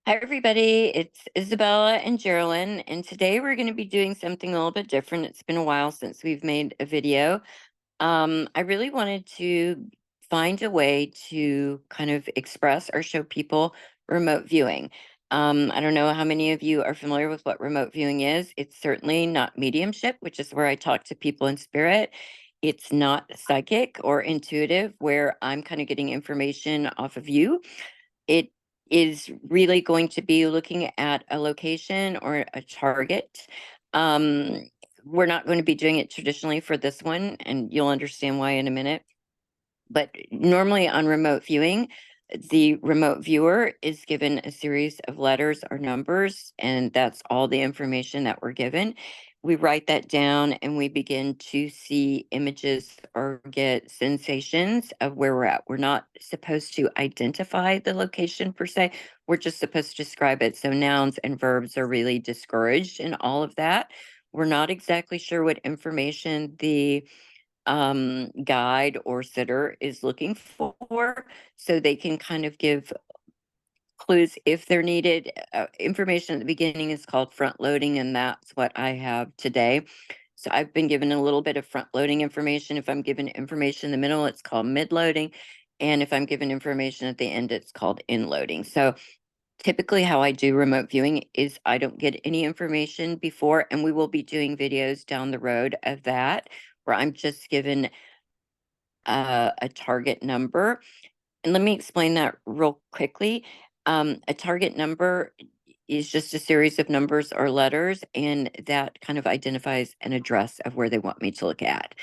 Hi, everybody. It's Isabella and Geraldine, and today we're going to be doing something a little bit different. It's been a while since we've made a video. I really wanted to find a way to kind of express or show people remote viewing. I don't know how many of you are familiar with what remote viewing is. It's certainly not mediumship, which is where I talk to people in spirit. It's not psychic or intuitive, where I'm kind of getting information off of you. It is really going to be looking at a location or a target. Um, we're not going to be doing it traditionally for this one, and you'll understand why in a minute. But normally on remote viewing, the remote viewer is given a series of letters or numbers, and that's all the information that we're given. We write that down and we begin to see images or get sensations of where we're at. We're not supposed to identify the location per se. We're just supposed to describe it. So nouns and verbs are really discouraged in all of that. We're not exactly sure what information the guide or sitter is looking for, so they can kind of give clues if they're needed. Information at the beginning is called front loading, and that's what I have today. So I've been given a little bit of front loading information. If I'm given information in the middle, it's called mid loading. And if I'm given information at the end, it's called in loading. So typically how I do remote viewing is I don't get any information before, and we will be doing videos down the road of that, where I'm just given a target number. And let me explain that real quickly. A target number is just a series of numbers or letters, and that kind of identifies an address of where they want me to look at.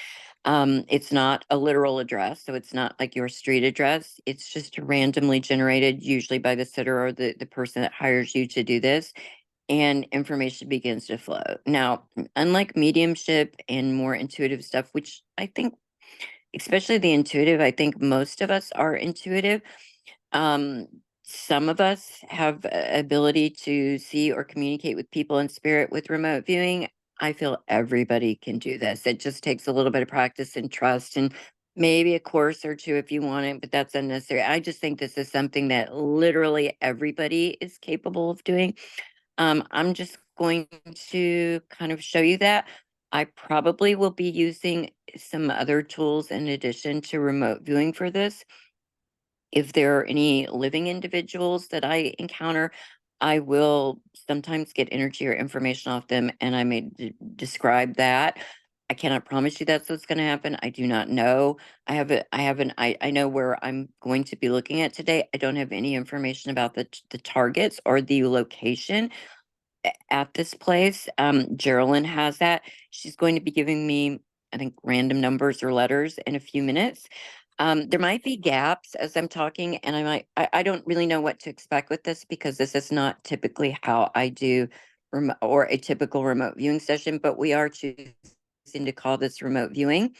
It's not a literal address, so it's not like your street address. It's just randomly generated, usually by the sitter or the person that hires you to do this, and information begins to flow. Now, unlike mediumship and more intuitive stuff, which I think, especially the intuitive, I think most of us are intuitive. Um, some of us have ability to see or communicate with people in spirit with remote viewing. I feel everybody can do this. It just takes a little bit of practice and trust, and maybe a course or two if you want it, but that's unnecessary. I just think this is something that literally everybody is capable of doing. I'm just going to kind of show you that. I probably will be using some other tools in addition to remote viewing for this. If there are any living individuals that I encounter, I will sometimes get energy or information off them, and I may describe that. I cannot promise you that's what's going to happen. I do not know. I know where I'm going to be looking at today. I don't have any information about the targets or the location at this place. Geraldine has that. She's going to be giving me, I think, random numbers or letters in a few minutes. There might be gaps as I'm talking, and I don't really know what to expect with this, because this is not typically how I do or a typical remote viewing session, but we are choosing to call this remote viewing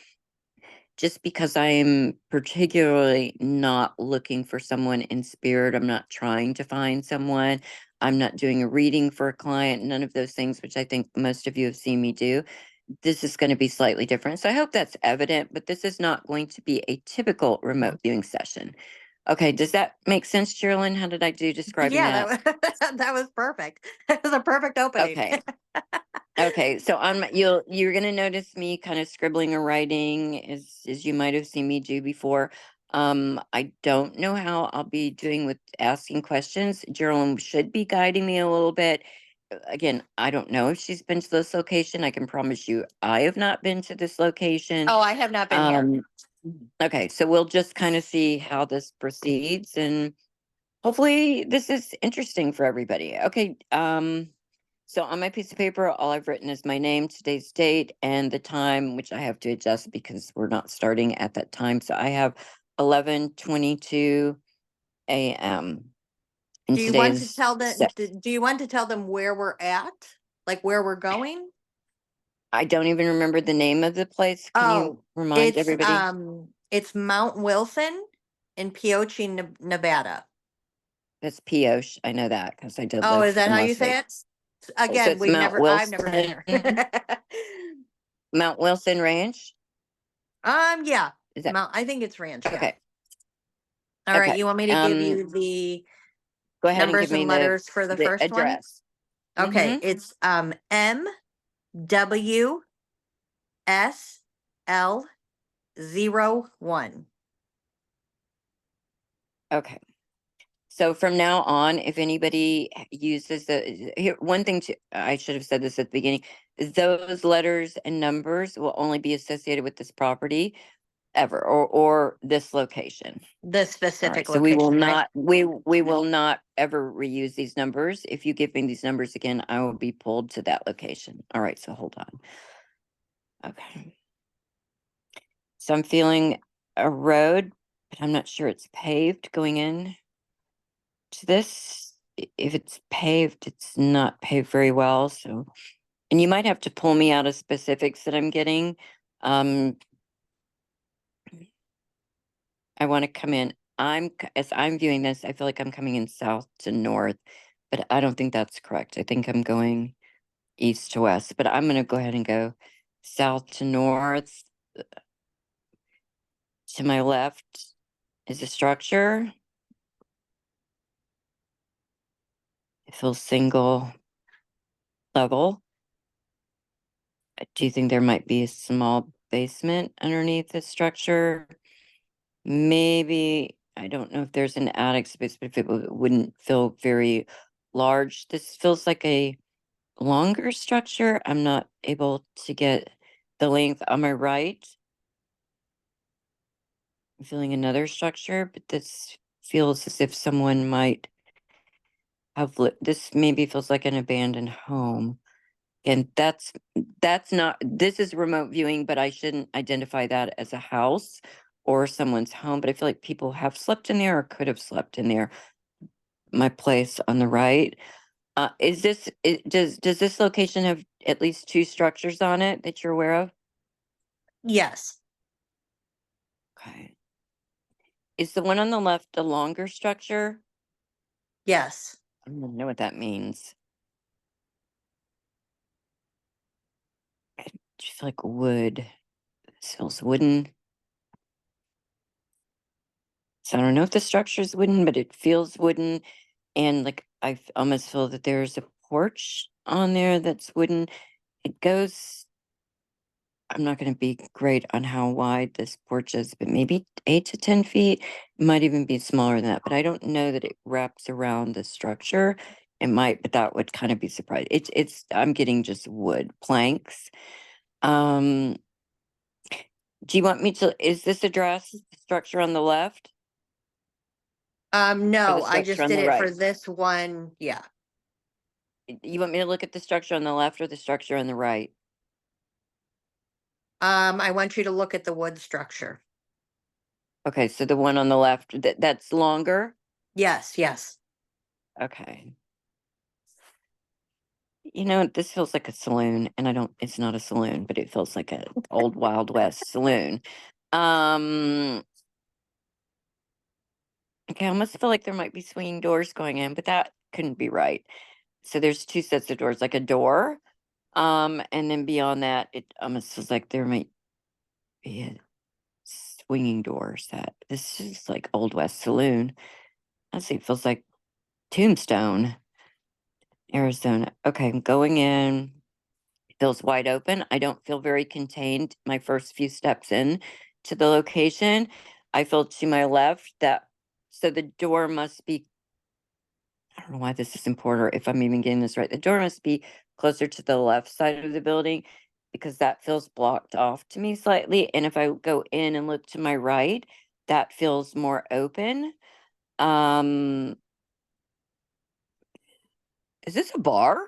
just because I am particularly not looking for someone in spirit. I'm not trying to find someone. I'm not doing a reading for a client, none of those things, which I think most of you have seen me do. This is going to be slightly different. So I hope that's evident, but this is not going to be a typical remote viewing session. Okay, does that make sense, Geraldine? How did I do describing Yeah, that? that was perfect. That was a perfect opening. Okay. Okay, so you're gonna notice me kind of scribbling or writing, as you might have seen me do before. I don't know how I'll be doing with asking questions. Geraldine should be guiding me a little bit. Again, I don't know if she's been to this location. I can promise you I have not been to this location. Oh, I have not been here. Um, okay, so we'll just kind of see how this proceeds, and hopefully this is interesting for everybody. Okay, so on my piece of paper, all I've written is my name, today's date, and the time, which I have to adjust because we're not starting at that time. So I have 11:22 a.m. And Do you want to today's tell them? Do you want to tell them where we're at, like where we're going? I don't even remember the name of the place. Can you Oh, remind everybody? it's Mount Wilson in Pioche, Nevada. That's Pioche. I know that because I did Oh, live is that in how you Las say it? Vegas. So Again, it's Mount I've never been Wilson, there. Mount Wilson Ranch. Yeah, Is that I think it's ranch. Yeah. okay? All right. Okay. You want me to give you the Go ahead and give Numbers me and letters for the first one? address. Okay, it's MWSL01. Okay. So from now on, if anybody uses here, one thing I should have said this at the beginning, is those letters and numbers will only be associated with this property ever, or this location. The All right. specific So we will location, right? not, we will not ever reuse these numbers. If you give me these numbers again, I will be pulled to that location. All right. So hold on. Okay. So I'm feeling a road, but I'm not sure it's paved going in to this. If it's paved, it's not paved very well. So, and you might have to pull me out of specifics that I'm getting. I want to come in. As I'm viewing this, I feel like I'm coming in south to north, but I don't think that's correct. I think I'm going east to west, but I'm going to go ahead and go south to north. To my left is a structure. It feels single level. Do you think there might be a small basement underneath the structure? Maybe, I don't know if there's an attic space, but if it wouldn't feel very large. This feels like a longer structure. I'm not able to get the length on my right. I'm feeling another structure, but this feels as if someone might have this maybe feels like an abandoned home. And that's not, this is remote viewing, but I shouldn't identify that as a house or someone's home. But I feel like people have slept in there or could have slept in there. My place on the right. Does this location have at least two structures on it that you're aware of? Yes. Okay. Is the one on the left a longer structure? Yes. I don't even know what that means. I just feel like wood. This feels wooden. So I don't know if the structure is wooden, but it feels wooden. And like almost feel that there's a porch on there that's wooden. It goes, I'm not going to be great on how wide this porch is, but maybe 8 to 10 feet. It might even be smaller than that, but I don't know that it wraps around the structure. It might, but that would kind of be surprised. I'm getting just wood planks. Um, do you want me to, is this address the structure on the left or the No, I structure just on did the it for right? this one. Yeah. You want me to look at the structure on the left or the structure on the right? I want you to look at the wood structure. Okay, so the one on the left, that's longer? Yes, yes. Okay. You know, this feels like a saloon, and it's not a saloon, but it feels like a old Wild West saloon. Um, okay, I almost feel like there might be swinging doors going in, but that couldn't be right. So there's two sets of doors, like a door. And then beyond that, it almost feels like there might be a swinging door set. This is like Old West Saloon. Honestly, it feels like Tombstone, Arizona. Okay, I'm going in. It feels wide open. I don't feel very contained my first few steps in to the location. I feel to my left so the door must be, I don't know why this is important or if I'm even getting this right. The door must be closer to the left side of the building because that feels blocked off to me slightly. And if I go in and look to my right, that feels more open. Um, is this a bar?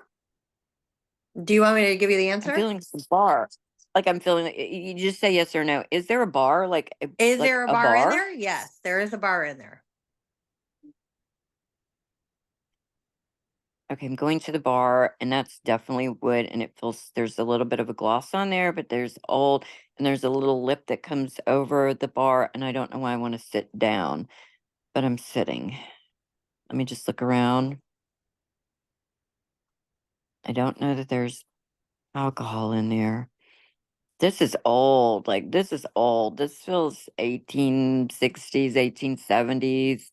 Do you want me to give you the I'm answer? feeling some bar. Like I'm feeling you just say yes or no. Is there a bar? Is Like there a a bar in bar? there? Yes, there is a bar in there. Okay, I'm going to the bar and that's definitely wood and it feels there's a little bit of a gloss on there, but there's old and there's a little lip that comes over the bar and I don't know why I want to sit down, but I'm sitting. Let me just look around. I don't know that there's alcohol in there. This is old. Like this is old. This feels 1860s, 1870s.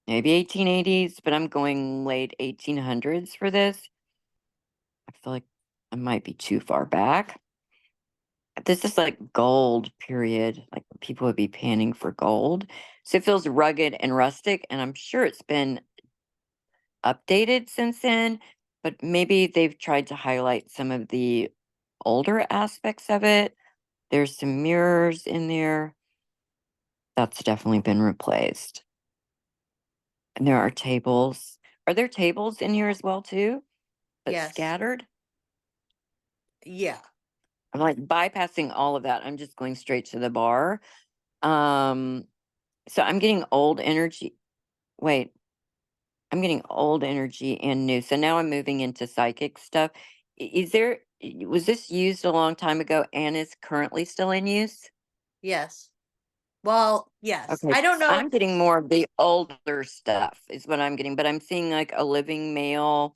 maybe 1880s, but I'm going late 1800s for this. I feel like I might be too far back. This is like gold period, like people would be panning for gold. So it feels rugged and rustic, and I'm sure it's been updated since then, but maybe they've tried to highlight some of the older aspects of it. There's some mirrors in there. That's definitely been replaced. And there are tables. Are there tables in here as well too? But Yes. scattered? Yeah. I'm like bypassing all of that. I'm just going straight to the bar. Um, so I'm getting old energy. Wait, I'm getting old energy and new. So now I'm moving into psychic stuff. Is there, was this used a long time ago and is currently still in use? Yes. Well, yes. Okay. I don't know. I'm getting more of the older stuff is what I'm getting, but I'm seeing like a living male,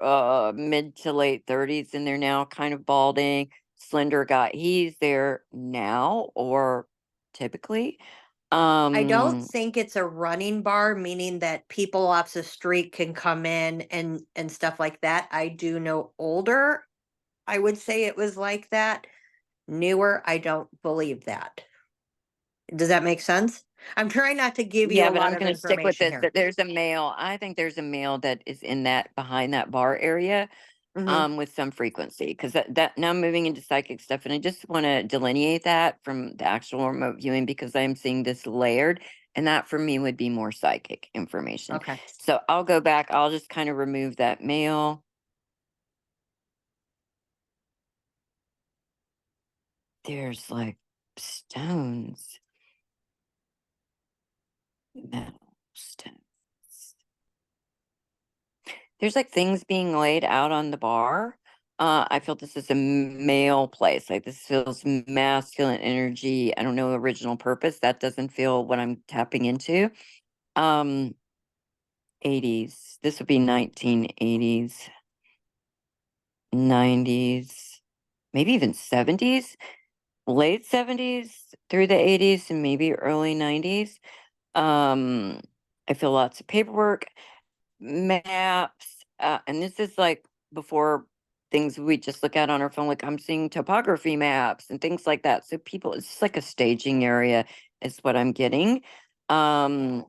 mid to late 30s, and they're now kind of balding, slender guy. He's there now or typically. I don't Um, think it's a running bar, meaning that people off the street can come in and stuff like that. I do know older, I would say it was like that. Newer, I don't believe that. Does that make sense? I'm trying not to give you Yeah, a but lot I'm of gonna stick with information this, here. that there's a male. I think there's a male that is in that behind that bar area, Hmm. with some frequency. Because that now I'm moving into psychic stuff, and I just want to delineate that from the actual remote viewing because I'm seeing this layered, and that for me would be more psychic information. Okay. So I'll go back, I'll just kind of remove that male. There's like stones, metal stones. There's, like, things being laid out on the bar. I feel this is a male place, like, this feels masculine energy. I don't know original purpose, that doesn't feel what I'm tapping into. Um, 80s, this would be 1980s, 90s, maybe even 70s, late 70s through the 80s, and maybe early 90s. Um, I feel lots of paperwork. Maps, and this is like before things we just look at on our phone, like I'm seeing topography maps and things like that. So people, it's just like a staging area is what I'm getting. Um,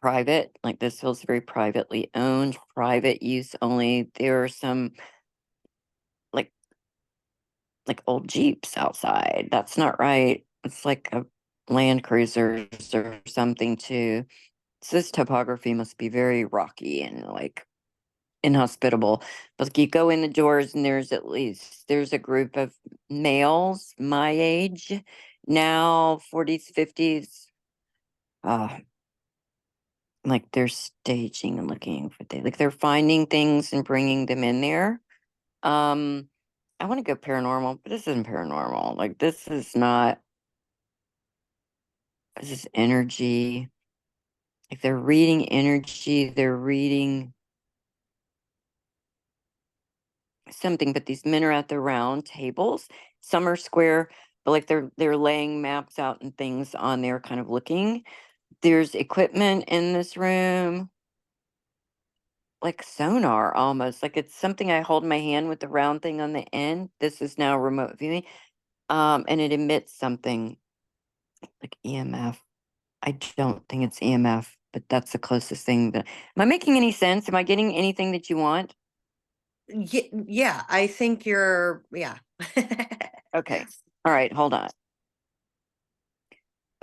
Private, like this feels very privately owned, private use only. There are some like old Jeeps outside. That's not right. It's like a Land Cruisers or something too. So this topography must be very rocky and like inhospitable. But you go in the doors and there's a group of males my age now, 40s, 50s. Uh, like they're staging and looking for things. Like they're finding things and bringing them in there. Um, I want to go paranormal, but this isn't paranormal. Like this is not. This is energy. Like they're reading energy. They're reading something, but these men are at the round tables. Some are square, but like they're laying maps out and things on there, kind of looking. There's equipment in this room, like sonar almost. Like it's something I hold in my hand with the round thing on the end. This is now remote viewing. And it emits something like EMF. I don't think it's EMF, but that's the closest thing that am I making any sense? Am I getting anything that you want? Yeah, I think you're, yeah. Okay. All right, hold on.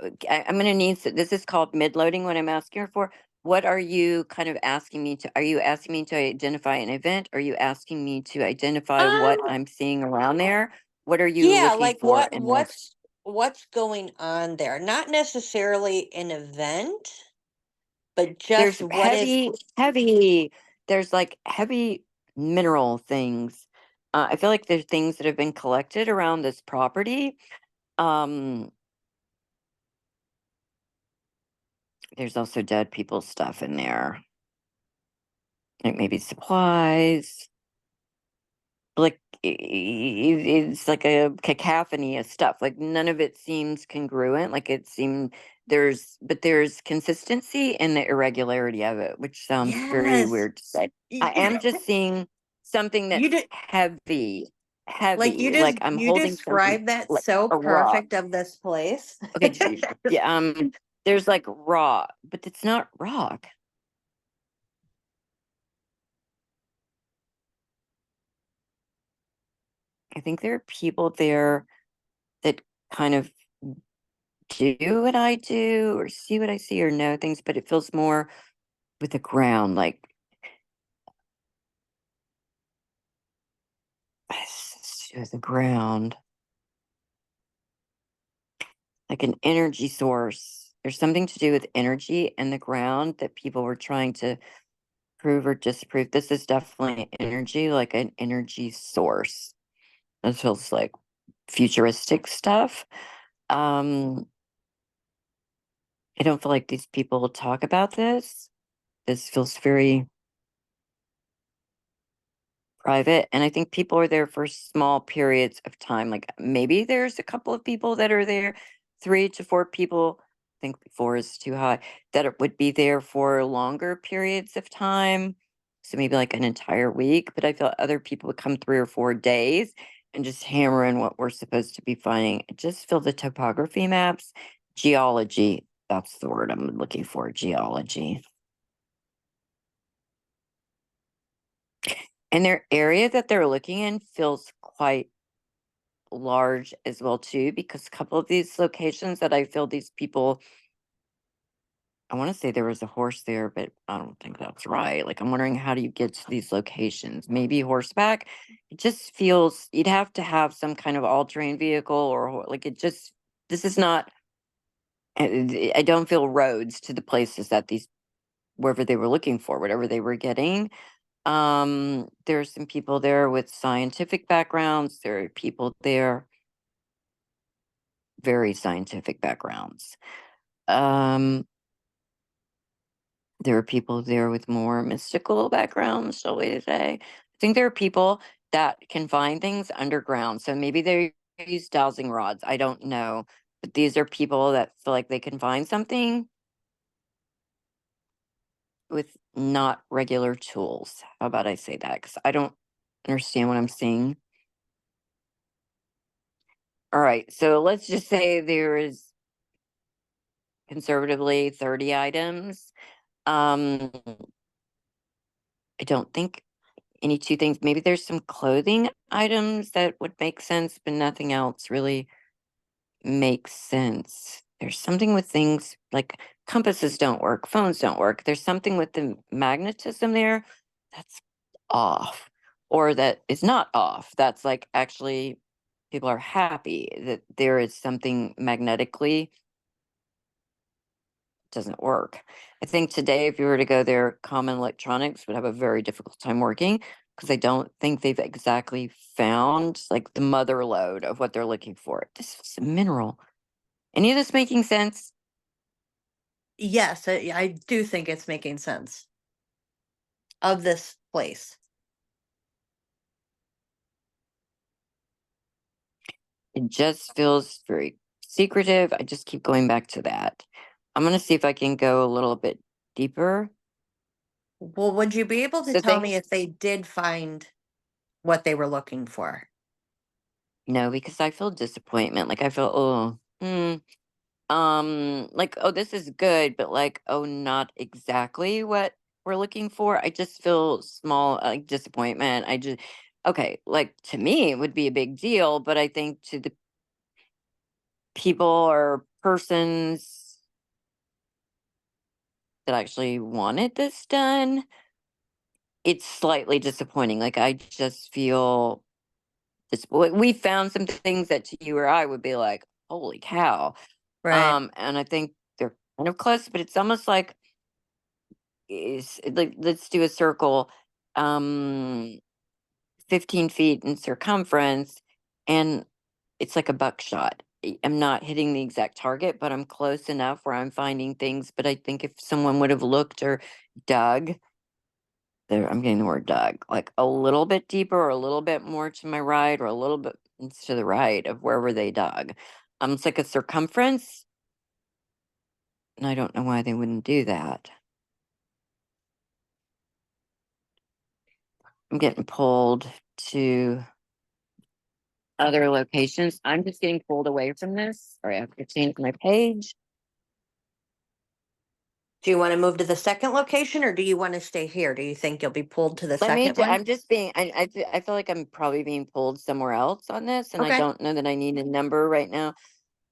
I'm going to need, this is called mid-loading what I'm asking her for. What are you kind of asking me to, are you asking me to identify an event? Are you asking me to identify what Um, I'm seeing around there? What are you yeah, looking like for in this? what's going on there? Not necessarily an event, but just There's what is heavy, there's like heavy mineral things. I feel like there's things that have been collected around this property. Um, there's also dead people stuff in there, like maybe supplies. like it's like a cacophony of stuff. Like none of it seems congruent. Like it seemed there's consistency in the irregularity of it, which sounds very Yes. weird to say. I Y- am just seeing something You that's did like heavy, like I'm you holding something described that like so a rock. perfect of this place. Okay, yeah, there's like rock, but it's not rock. I think there are people there that kind of do what I do or see what I see or know things, but it feels more with the ground, like with the ground, like an energy source. There's something to do with energy and the ground that people were trying to prove or disprove. This is definitely energy, like an energy source. It feels like futuristic stuff. Um, I don't feel like these people talk about this. This feels very private, and I think people are there for small periods of time. Like maybe there's a couple of people that are there, 3 to 4 people. I think 4 is too high. Would be there for longer periods of time. So maybe like an entire week. But I feel other people would come 3 or 4 days and just hammer in what we're supposed to be finding. I just feel the topography maps, geology. That's the word I'm looking for. Geology. And their area that they're looking in feels quite large as well too, because a couple of these locations that I feel these people, I want to say there was a horse there, but I don't think that's right. Like I'm wondering, how do you get to these locations? Maybe horseback. It just feels you'd have to have some kind of all-terrain vehicle like it just, this is not, I don't feel roads to the places that these, wherever they were looking for, whatever they were getting. There's some people there with scientific backgrounds. There are people there, very scientific backgrounds. Um, there are people there with more mystical backgrounds, shall we say. I think there are people that can find things underground. So maybe they use dowsing rods. I don't know. But these are people that feel like they can find something with not regular tools. How about I say that? Because I don't understand what I'm seeing. All right. So let's just say there is conservatively 30 items. Um, I don't think any two things. Maybe there's some clothing items that would make sense, but nothing else really makes sense. There's something with things like compasses don't work, phones don't work. There's something with the magnetism there that's off, or that is not off. That's like actually people are happy that there is something magnetically doesn't work. I think today, if you were to go there, common electronics would have a very difficult time working because I don't think they've exactly found like the mother lode of what they're looking for. This is a mineral. Any of this making sense? Yes, I do think it's making sense of this place. It just feels very secretive. I just keep going back to that. I'm going to see if I can go a little bit deeper. Well, would you be able to So tell me things, if they did find what they were looking for? no, because I feel disappointment. Like I feel, oh, like, oh, this is good, but like, oh, not exactly what we're looking for. I just feel small, like disappointment. Okay, like to me, it would be a big deal, but I think to the people or persons that actually wanted this done, it's slightly disappointing. Like, I just feel this, we found some things that to you or I would be like, holy cow. Right. And I think they're kind of close, but it's almost like, is like let's do a circle, um 15 feet in circumference, and it's like a buckshot. I'm not hitting the exact target, but I'm close enough where I'm finding things. But I think if someone would have looked or dug, There, I'm getting the word dug, like a little bit deeper or a little bit more to my right or a little bit to the right of wherever they dug. It's like a circumference. And I don't know why they wouldn't do that. I'm getting pulled to other locations. I'm just getting pulled away from this. Sorry, I have to change my page. Do you want to move to the second location or do you want to stay here? Do you think you'll be pulled to the Let me, second one? I'm just being, I feel like I'm probably being pulled somewhere else on this, and I Okay. don't know that I need a number right now.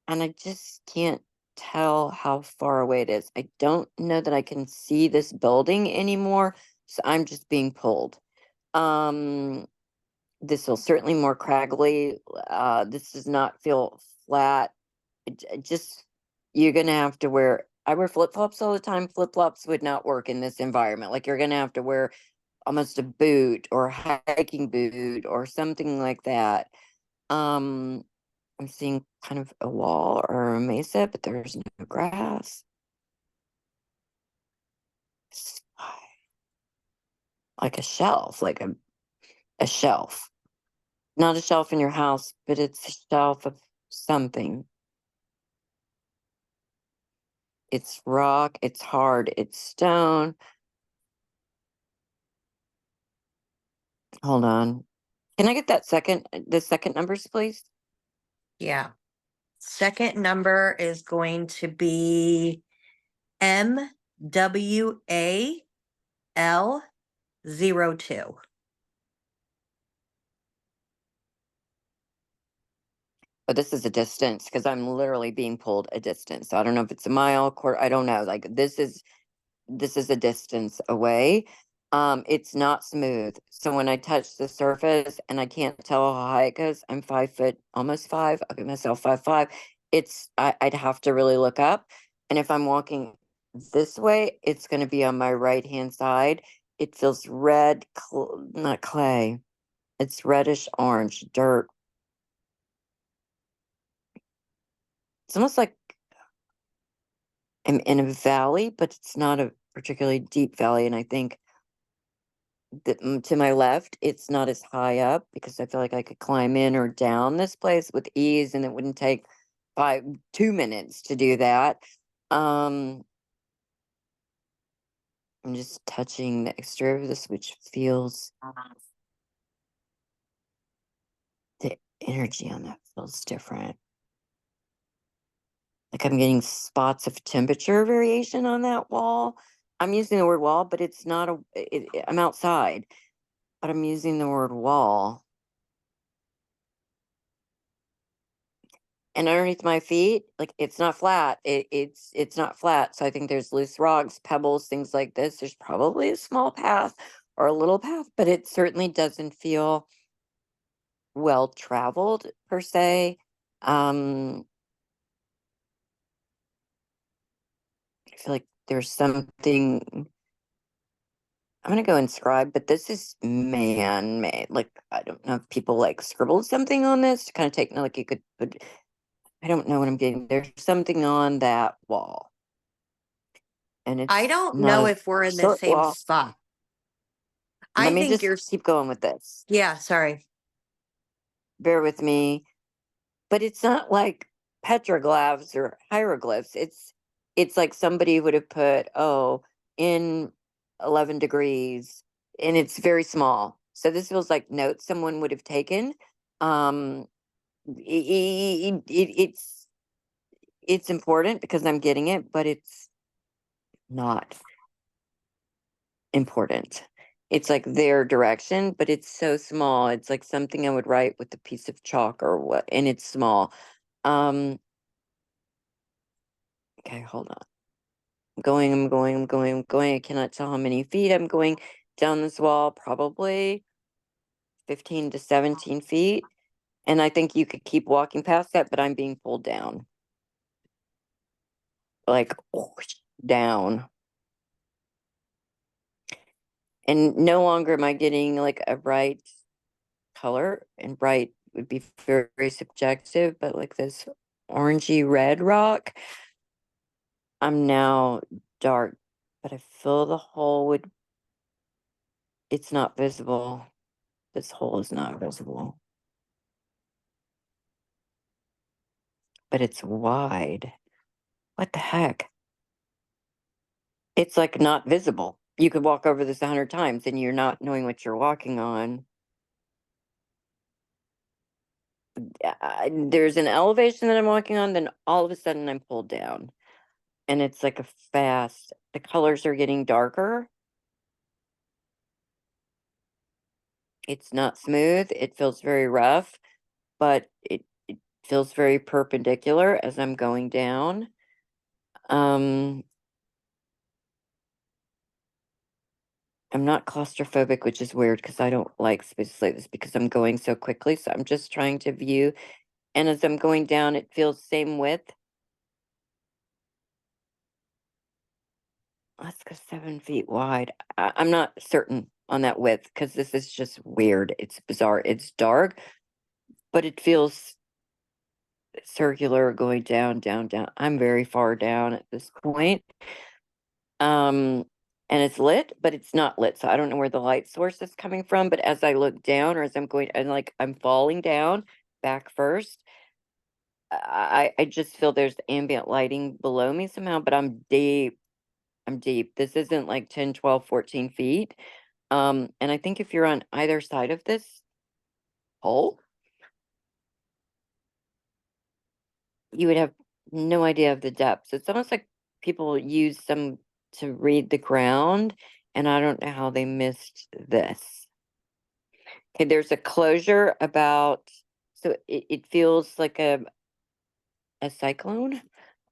And I just can't tell how far away it is. I don't know that I can see this building anymore, so I'm just being pulled. Um, this feels certainly more craggly. This does not feel flat. It just, you're gonna have to wear. I wear flip flops all the time. Flip flops would not work in this environment. Like, you're gonna have to wear almost a boot or a hiking boot or something like that. Um, I'm seeing kind of a wall or a mesa, but there's no grass. It's like a shelf, like a shelf. Not a shelf in your house, but it's a shelf of something. It's rock, it's hard, it's stone. Hold on. Can I get the second numbers, please? Yeah. Second number is going to be MWAL02. But this is a distance because I'm literally being pulled a distance. So I don't know if it's a mile, quarter, I don't know. Like, this is a distance away. It's not smooth. So when I touch the surface and I can't tell how high it goes, I'm 5 foot, almost five. I give myself 5'5". I'd have to really look up. And if I'm walking this way, it's going to be on my right hand side. It feels red, not clay. It's reddish orange, dirt. It's almost like I'm in a valley, but it's not a particularly deep valley. And I think to my left, it's not as high up because I feel like I could climb in or down this place with ease, and it wouldn't take 2 minutes to do that. Um, I'm just touching the exterior of this, which feels the energy on that feels different. Like, I'm getting spots of temperature variation on that wall. I'm using the word wall, but it's not I'm outside, but I'm using the word wall. And underneath my feet, like, it's not flat. It's not flat. So I think there's loose rocks, pebbles, things like this. There's probably a small path or a little path, but it certainly doesn't feel well traveled per se. Um, I feel like there's something. I'm gonna go inscribe, but this is man made. Like, I don't know if people like scribbled something on this to kind of take, like, you could put. I don't know what I'm getting. There's something on that wall, and I it's don't not know a if we're in the short same wall. spot. Let I me think just you're, keep going with this. yeah, sorry. Bear with me. But it's not like petroglyphs or hieroglyphs. It's like somebody would have put, oh, in 11 degrees, and it's very small. So this feels like notes someone would have taken. Um, it's important because I'm getting it, but it's not important. It's like their direction, but it's so small. It's like something I would write with a piece of chalk or what, and it's small. Um, okay, hold on. I'm going. I cannot tell how many feet I'm going down this wall, probably 15 to 17 feet. And I think you could keep walking past that, but I'm being pulled down. Like, whoosh, down. And no longer am I getting like a bright color, and bright would be very, very subjective, but like this orangey red rock, I'm now dark, but I feel the hole would It's not visible. This hole is not visible. But it's wide. What the heck? It's like not visible. You could walk over this 100 times and you're not knowing what you're walking on. There's an elevation that I'm walking on, then all of a sudden I'm pulled down. And it's like a fast, the colors are getting darker. It's not smooth. It feels very rough, but it feels very perpendicular as I'm going down. I'm not claustrophobic, which is weird because I don't like spaces like this because I'm going so quickly. So I'm just trying to view. And as I'm going down, it feels same width. Let's go 7 feet wide. I'm not certain on that width because this is just weird. It's bizarre. It's dark, but it feels circular going down, down, down. I'm very far down at this point. And it's lit, but it's not lit. So I don't know where the light source is coming from. But as I look down or as I'm going and like I'm falling down back first, I just feel there's ambient lighting below me somehow, but I'm deep. I'm deep. This isn't like 10, 12, 14 feet. And I think if you're on either side of this hole, you would have no idea of the depths. It's almost like people use some to read the ground, and I don't know how they missed this. Okay, there's a closure about, so it feels like a cyclone.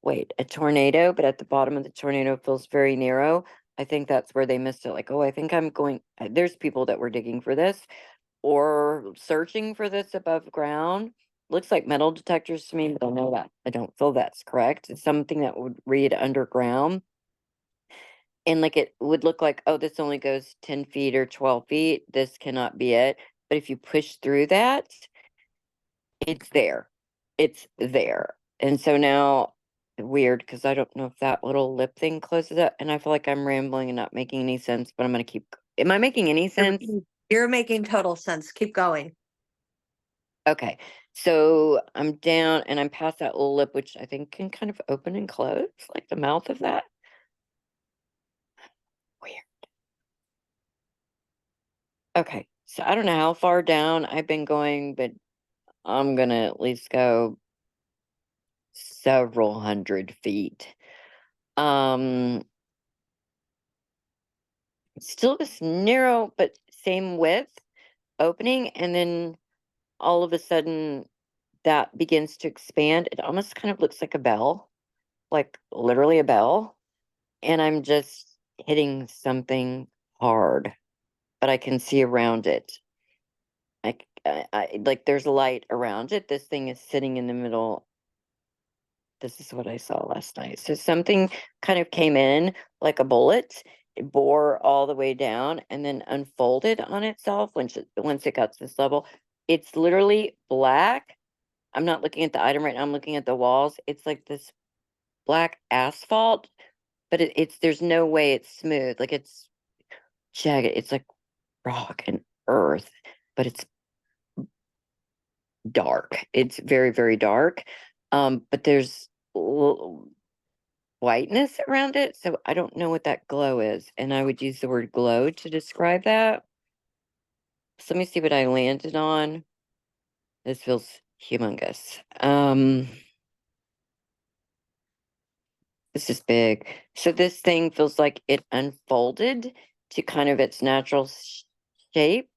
Wait, a tornado, but at the bottom of the tornado feels very narrow. I think that's where they missed it. Like, oh, I think I'm going. There's people that were digging for this or searching for this above ground. Looks like metal detectors to me, but I know that I don't feel that's correct. It's something that would read underground. And like it would look like, oh, this only goes 10 feet or 12 feet. This cannot be it. But if you push through that, it's there. It's there. And so now, weird, because I don't know if that little lip thing closes up. And I feel like I'm rambling and not making any sense, but I'm going to keep. Am I making any You're sense? you're making total sense. Keep going. Okay. So I'm down and I'm past that little lip, which I think can kind of open and close, like the mouth of that. Weird. Okay. So I don't know how far down I've been going, but I'm going to at least go several 100 feet. Um, Still this narrow, but same width opening. And then all of a sudden that begins to expand. It almost kind of looks like a bell, like literally a bell. And I'm just hitting something hard, but I can see around it. Like there's light around it. This thing is sitting in the middle. This is what I saw last night. So something kind of came in like a bullet, it bore all the way down and then unfolded on itself once it got to this level. It's literally black. I'm not looking at the item right now. I'm looking at the walls. It's like this black asphalt, but it's there's no way it's smooth. Like it's jagged. It's like rock and earth, but it's dark. It's very, very dark. But there's whiteness around it. So I don't know what that glow is. And I would use the word glow to describe that. So let me see what I landed on. This feels humongous. This is big. So this thing feels like it unfolded to kind of its natural shape,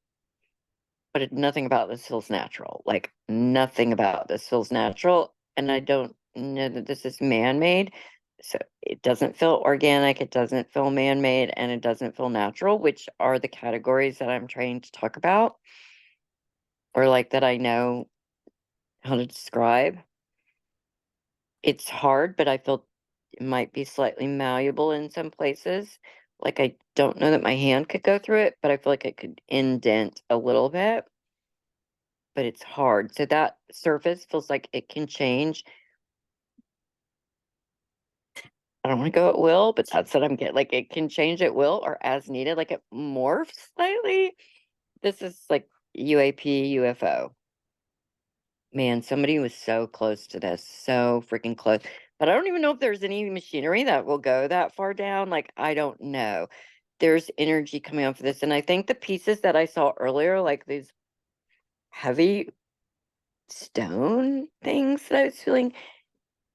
but nothing about this feels natural. Like nothing about this feels natural. And I don't know that this is man-made. So it doesn't feel organic, it doesn't feel man-made, and it doesn't feel natural, which are the categories that I'm trying to talk about, or like that I know how to describe. It's hard, but I feel it might be slightly malleable in some places. Like I don't know that my hand could go through it, but I feel like it could indent a little bit, but it's hard. So that surface feels like it can change. don't want to go at will, but that's what I'm getting. Like it can change at will or as needed. Like it morphs slightly. This is like UAP, UFO. Man, somebody was so close to this, so freaking close. But I don't even know if there's any machinery that will go that far down. Like, I don't know. There's energy coming off of this. And I think the pieces that I saw earlier, like these heavy stone things that I was feeling,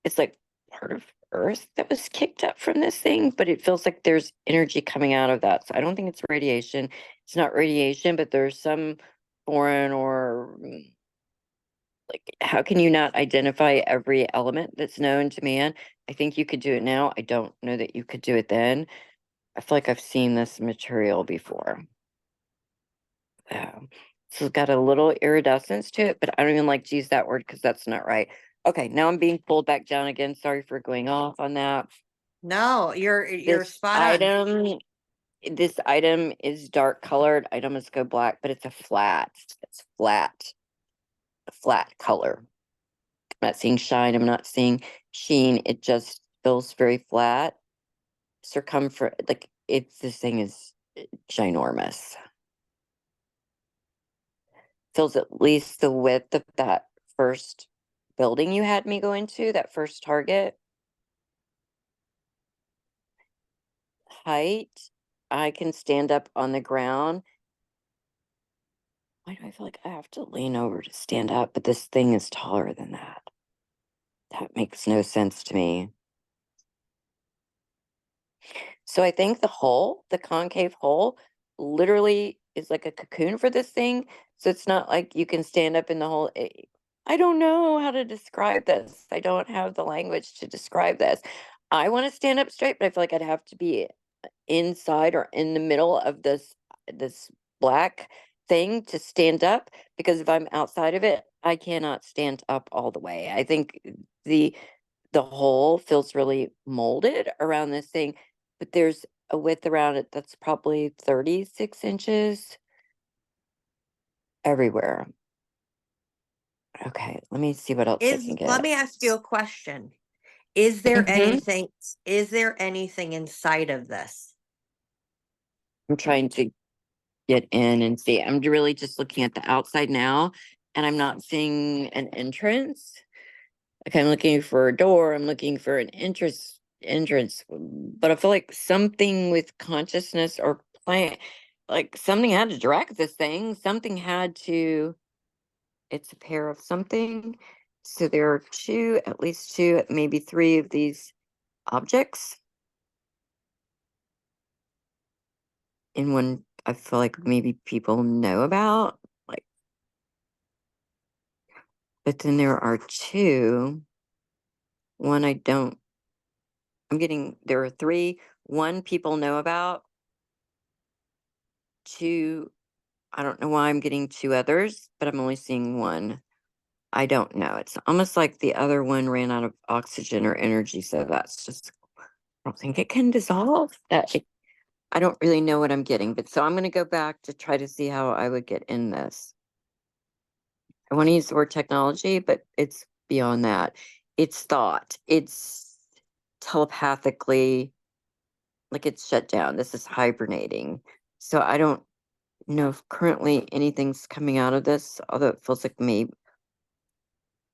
it's like part of earth that was kicked up from this thing, but it feels like there's energy coming out of that. So I don't think it's radiation. It's not radiation, but there's some foreign or like, how can you not identify every element that's known to man? I think you could do it now. I don't know that you could do it then. I feel like I've seen this material before. So it's got a little iridescence to it, but I don't even like to use that word because that's not right. Okay, now I'm being pulled back down again. Sorry for going off on that. No, you're This spot on. item, this item is dark colored. I'd almost go black, but it's a flat. It's flat, a flat color. I'm not seeing shine. I'm not seeing sheen. It just feels very flat. Circumference, like it's this thing is ginormous. Feels at least the width of that first building you had me go into, that first target. Height, I can stand up on the ground. Why do I feel like I have to lean over to stand up? But this thing is taller than that. That makes no sense to me. So I think the hole, the concave hole, literally is like a cocoon for this thing. So it's not like you can stand up in the hole. I don't know how to describe this. I don't have the language to describe this. I want to stand up straight, but I feel like I'd have to be inside or in the middle of this black thing to stand up, because if I'm outside of it, I cannot stand up all the way. I think the the hole feels really molded around this thing, but there's a width around it that's probably 36 inches everywhere. Okay, let me see what else I can Let get. me ask you a question. Is there Hmm. anything is there anything inside of this? I'm trying to get in and see. I'm really just looking at the outside now, and I'm not seeing an entrance. Like I'm looking for a door, I'm looking for an entrance, but I feel like something with consciousness or plan, like something had to direct this thing. Something had to. It's a pair of something. So there are two, at least two, maybe three of these objects in one. I feel like maybe people know about, like, but then there are two. One I don't. I'm getting. There are three. One people know about. Two, I don't know why I'm getting two others, but I'm only seeing one. I don't know. It's almost like the other one ran out of oxygen or energy, so that's just. I don't think it can dissolve. I don't really know what I'm getting, but so I'm going to go back to try to see how I would get in this. I want to use the word technology, but it's beyond that. It's thought. It's telepathically, like it's shut down. This is hibernating. So I don't know if currently anything's coming out of this, although it feels like maybe.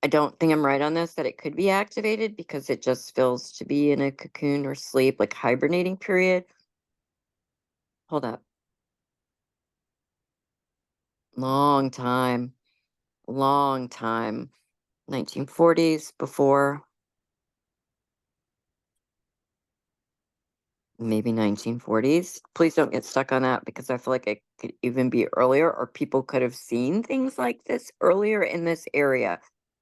I don't think I'm right on this, that it could be activated because it just feels to be in a cocoon or sleep, like hibernating period. Hold up. Long time. Long time. 1940s, before, maybe 1940s. Please don't get stuck on that because I feel like it could even be earlier, or people could have seen things like this earlier in this area.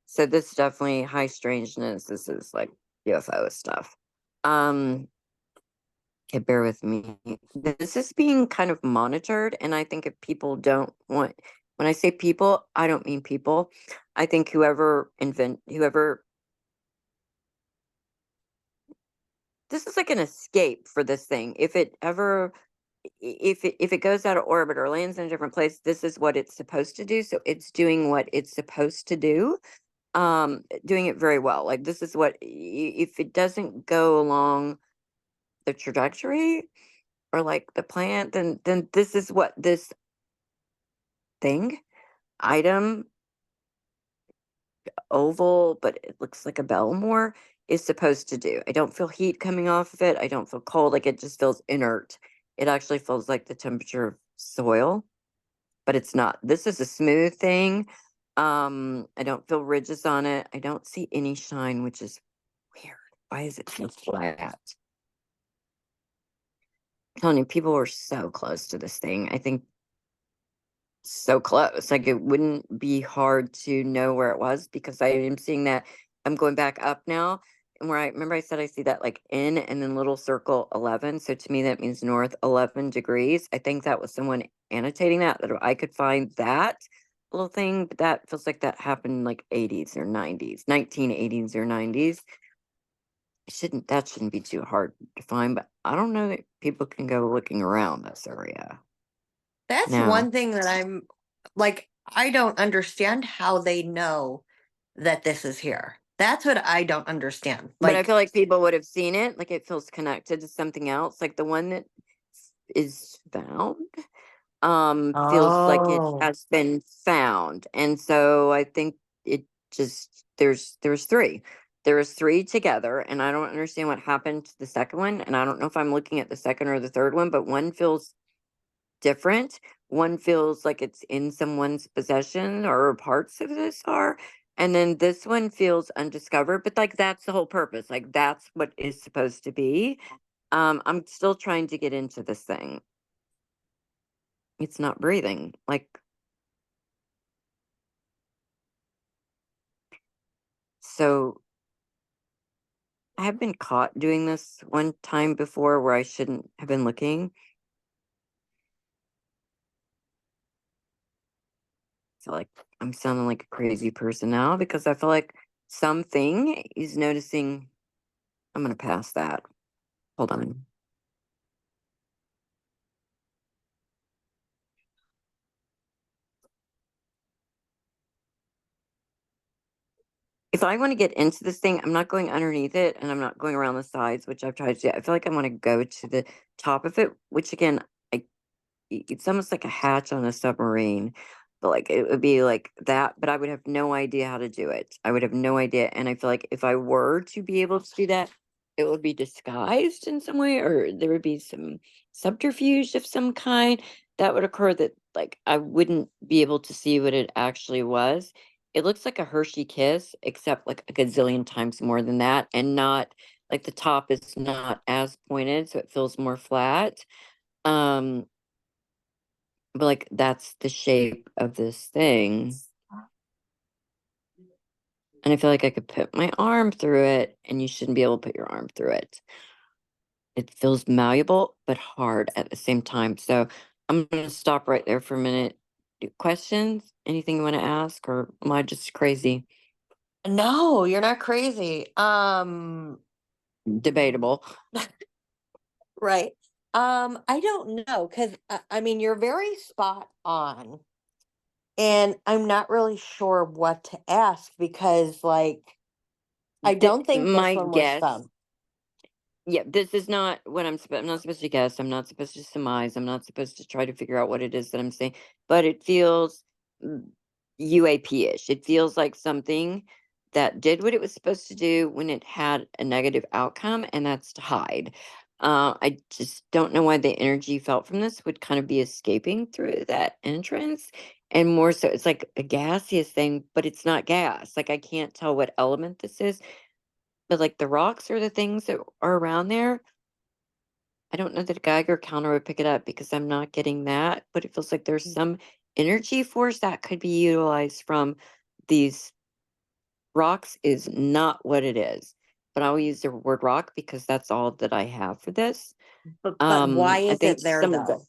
So this definitely high strangeness. This is like UFO stuff. Um, okay, bear with me. This is being kind of monitored, and I think if people don't want, when I say people, I don't mean people. I think whoever, this is like an escape for this thing. If it ever, if it goes out of orbit or lands in a different place, this is what it's supposed to do. So it's doing what it's supposed to do, doing it very well. Like this is what, if it doesn't go along the trajectory or like the plant, then this is what this thing, item, oval, but it looks like a bell more, is supposed to do. I don't feel heat coming off of it. I don't feel cold. Like it just feels inert. It actually feels like the temperature of soil, but it's not. This is a smooth thing. I don't feel ridges on it. I don't see any shine, which is weird. Why is it so flat? I'm telling you, people were so close to this thing. I think so close. Like it wouldn't be hard to know where it was because I am seeing that. I'm going back up now. And where I remember I said I see that like in and then little circle 11. So to me, that means north 11 degrees. I think that was someone annotating that I could find that little thing, but that feels like that happened like 80s or 90s, 1980s or 90s. That shouldn't be too hard to find, but I don't know that people can go looking around this area. That's Now, one thing that I'm like, I don't understand how they know that this is here. That's what I don't understand. but I Like, feel like people would have seen it, like it feels connected to something else. Like the one that is found, feels like it oh, has been found. And so I think it just there's three. There was three together, and I don't understand what happened to the second one. And I don't know if I'm looking at the second or the third one, but one feels different. One feels like it's in someone's possession or parts of this are. And then this one feels undiscovered, but like that's the whole purpose. Like that's what is supposed to be. I'm still trying to get into this thing. It's not breathing. Like, so I have been caught doing this one time before where I shouldn't have been looking. So like I'm sounding like a crazy person now because I feel like something is noticing. I'm gonna pass that. Hold on. If I want to get into this thing, I'm not going underneath it and I'm not going around the sides, which I've tried to do. I feel like I want to go to the top of it, which again, I it's almost like a hatch on a submarine. But like it would be like that, but I would have no idea how to do it. I would have no idea. And I feel like if I were to be able to do that, it would be disguised in some way, or there would be some subterfuge of some kind that would occur that like I wouldn't be able to see what it actually was. It looks like a Hershey kiss, except like a gazillion times more than that, and not like the top is not as pointed, so it feels more flat. Um, but like that's the shape of this thing. And I feel like I could put my arm through it, and you shouldn't be able to put your arm through it. It feels malleable but hard at the same time. So I'm gonna stop right there for a minute. Questions? Anything you want to ask, or am I just crazy? no, you're not crazy. Debatable. Right. I don't know because I mean you're very spot on, and I'm not really sure what to ask because like I don't think this My one was guess, found. yeah, this is not what I'm not supposed to guess. I'm not supposed to surmise. I'm not supposed to try to figure out what it is that I'm saying. But it feels UAP-ish. It feels like something that did what it was supposed to do when it had a negative outcome, and that's to hide. I just don't know why the energy felt from this would kind of be escaping through that entrance. And more so, it's like a gaseous thing, but it's not gas. Like I can't tell what element this is, but like the rocks or the things that are around there, I don't know that a Geiger counter would pick it up because I'm not getting that, but it feels like there's some energy force that could be utilized from these rocks is not what it is. But I'll use the word rock because that's all that I have for this. But why I is think it there some of the though?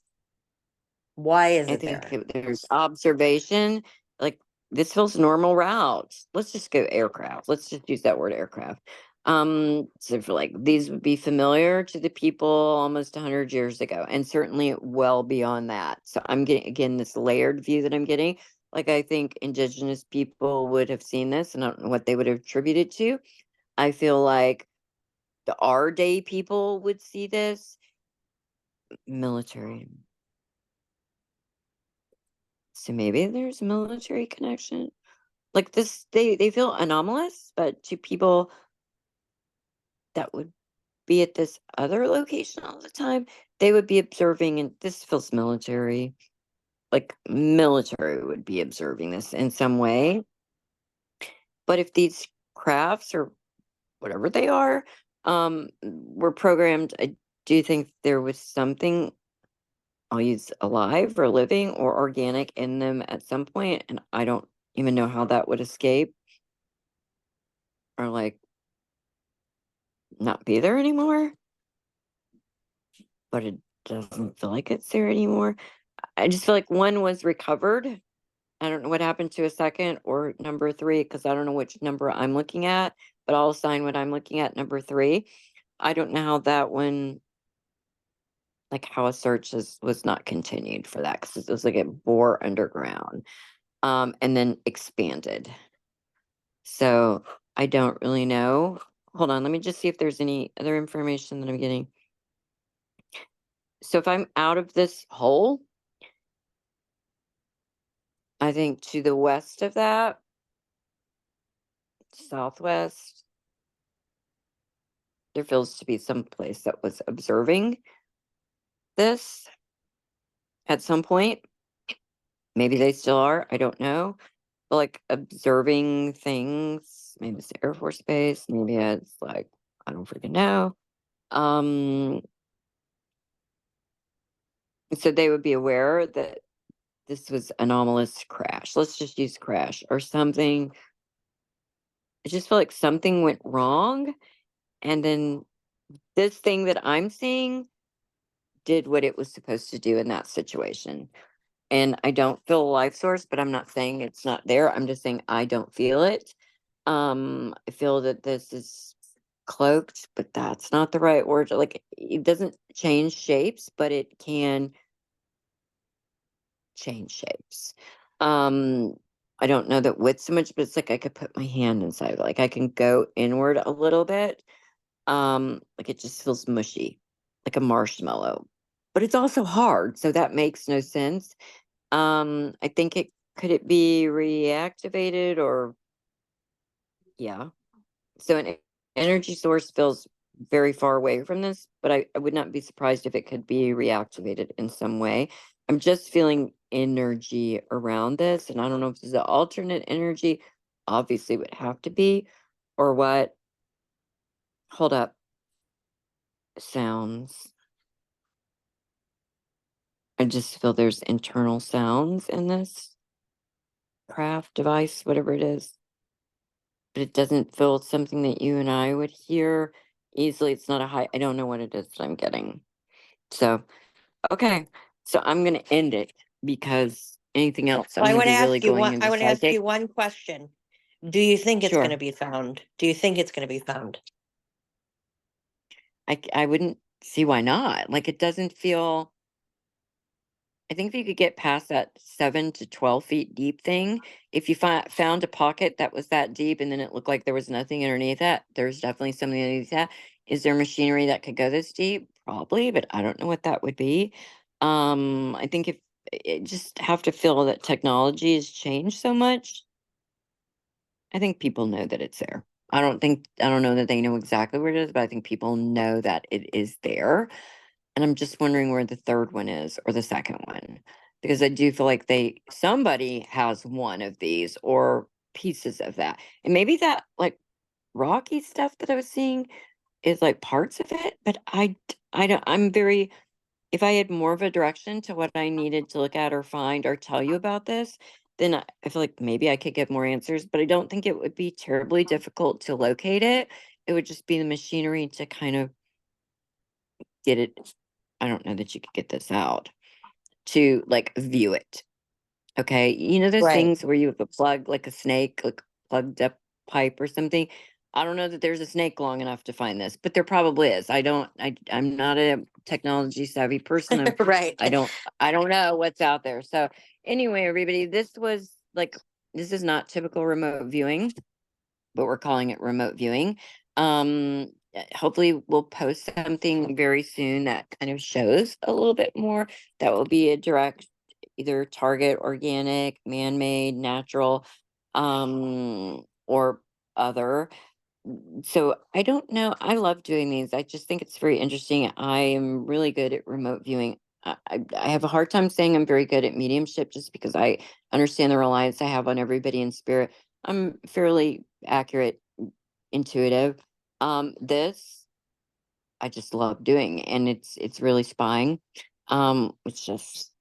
Why is I it think there? there's observation. Like this feels normal routes. Let's just go aircraft. Let's just use that word aircraft. So for like these would be familiar to the people almost 100 years ago, and certainly well beyond that. So I'm getting again this layered view that I'm getting. Like I think indigenous people would have seen this, and I don't know what they would have attributed to. I feel like our day people would see this. Military. So maybe there's a military connection. Like this, they feel anomalous, but to people that would be at this other location all the time, they would be observing, and this feels military. Like military would be observing this in some way. But if these crafts or whatever they are, were programmed, I do think there was something, I'll use alive or living or organic in them at some point, and I don't even know how that would escape or like not be there anymore. But it doesn't feel like it's there anymore. I just feel like one was recovered. I don't know what happened to a second or number three, because I don't know which number I'm looking at, but I'll assign what I'm looking at number three. I don't know how that one, like how a search was not continued for that, because it was like it bore underground, and then expanded. So I don't really know. Hold on, let me just see if there's any other information that I'm getting. So if I'm out of this hole, I think to the west of that, southwest, there feels to be some place that was observing this at some point. Maybe they still are. I don't know. But like observing things. Maybe it's the Air Force Base. Maybe it's like, I don't freaking know. Um, so they would be aware that this was anomalous crash. Let's just use crash or something. I just feel like something went wrong. And then this thing that I'm seeing did what it was supposed to do in that situation. And I don't feel a life source, but I'm not saying it's not there. I'm just saying I don't feel it. I feel that this is cloaked, but that's not the right word. Like it doesn't change shapes, but it can change shapes. Um, I don't know that width so much, but it's like I could put my hand inside of it. Like I can go inward a little bit. Like it just feels mushy, like a marshmallow. But it's also hard, so that makes no sense. I think it could it be reactivated or yeah. So an energy source feels very far away from this, but I would not be surprised if it could be reactivated in some way. I'm just feeling energy around this, and I don't know if this is an alternate energy. Obviously, it would have to be, or what. Hold up. Sounds. I just feel there's internal sounds in this craft device, whatever it is. But it doesn't feel something that you and I would hear easily. It's not a high, I don't know what it is that I'm getting. So, okay. So I'm going to end it because anything else, I'm I going to want to be really ask you going one. I into want to ask psychic. you one question. Do you think it's going to Sure. be found? Do you think it's going to be found? I wouldn't see why not. Like, it doesn't feel, I think if you could get past that 7 to 12 feet deep thing, if you found a pocket that was that deep and then it looked like there was nothing underneath that, there's definitely something underneath that. Is there machinery that could go this deep? Probably, but I don't know what that would be. I think if it just have to feel that technology has changed so much, I think people know that it's there. I don't know that they know exactly where it is, but I think people know that it is there. And I'm just wondering where the third one is or the second one. Because I do feel like somebody has one of these or pieces of that. And maybe that like rocky stuff that I was seeing is like parts of it, but I don't, I'm very, if I had more of a direction to what I needed to look at or find or tell you about this, then I feel like maybe I could get more answers, but I don't think it would be terribly difficult to locate it. It would just be the machinery to kind of get it. I don't know that you could get this out to like view it. Okay. You know, those Right. things where you have a plug, like a snake, like plugged up pipe or something. I don't know that there's a snake long enough to find this, but there probably is. I'm not a technology savvy person. Right. I don't, I don't know what's out there. So anyway, everybody, this is not typical remote viewing, but we're calling it remote viewing. hopefully we'll post something very soon that kind of shows a little bit more. That will be a direct, either target, organic, man-made, natural, or other. So I don't know. I love doing these. I just think it's very interesting. I am really good at remote viewing. I have a hard time saying I'm very good at mediumship just because I understand the reliance I have on everybody in spirit. I'm fairly accurate, intuitive. This I just love doing, and it's really spying. Which just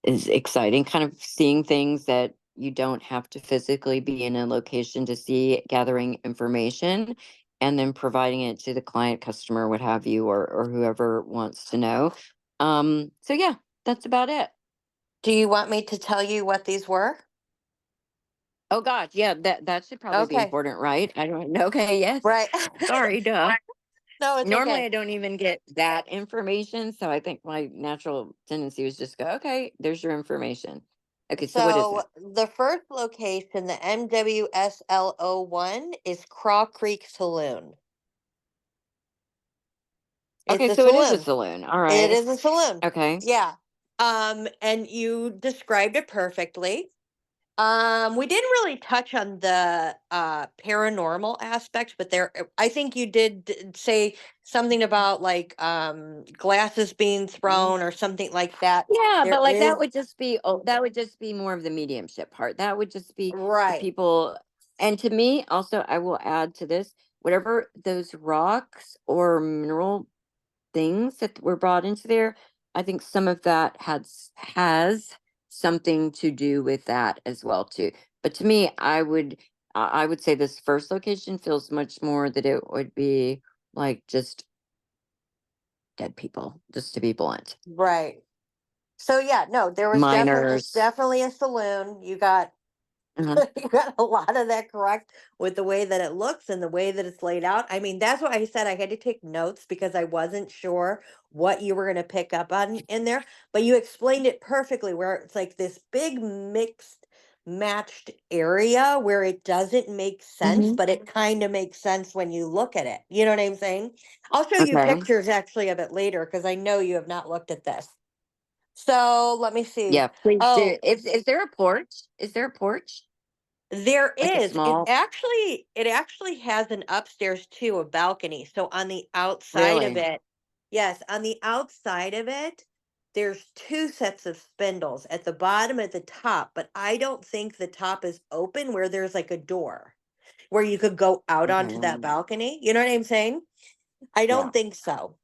is exciting, kind of seeing things that you don't have to physically be in a location to see, gathering information, and then providing it to the client, customer, what have you, or whoever wants to know. So yeah, that's about it. Do you want me to tell you what these were? Oh God, yeah, that should probably be Okay. important, right? I don't know. Okay, yes. Right. Sorry, duh. No, it's Normally, okay. I don't even get that information, so I think my natural tendency was just go, okay, there's your information. Okay, so what is So it? the first location, the MWSL01, is Craw Creek Saloon. It's Okay, a so it is a saloon. saloon. All It right. is a saloon. Okay. Yeah. And you described it perfectly. We didn't really touch on the paranormal aspect, but I think you did say something about like glasses being Mhm. thrown or something like that. Yeah, There but like is, that would just be more of the mediumship part. That would just be the right, people. And to me, also, I will add to this, whatever those rocks or mineral things that were brought into there, I think some of that has something to do with that as well too. But to me, I would say this first location feels much more that it would be like just dead people, just to be blunt. right. So yeah, no, there was definitely it's Miners. definitely a saloon. You got Uh-huh. you got a lot of that correct with the way that it looks and the way that it's laid out. I mean, that's why I said I had to take notes because I wasn't sure what you were going to pick up on in there, but you explained it perfectly where it's like this big mixed matched area where it doesn't make sense, Hmm. but it kind of makes sense when you look at it. You know what I'm saying? I'll show you Okay. pictures actually of it later because I know you have not looked at this. So let me see. Yeah, please do. Oh, Is there a porch? Is there a porch? there Like a is. small, It actually has an upstairs too, a balcony. So on the outside of really? it, yes, on the outside of it, there's two sets of spindles at the bottom at the top, but I don't think the top is open where there's like a door where you could go out Okay. onto that balcony. You know what I'm saying? I Yeah. don't think so.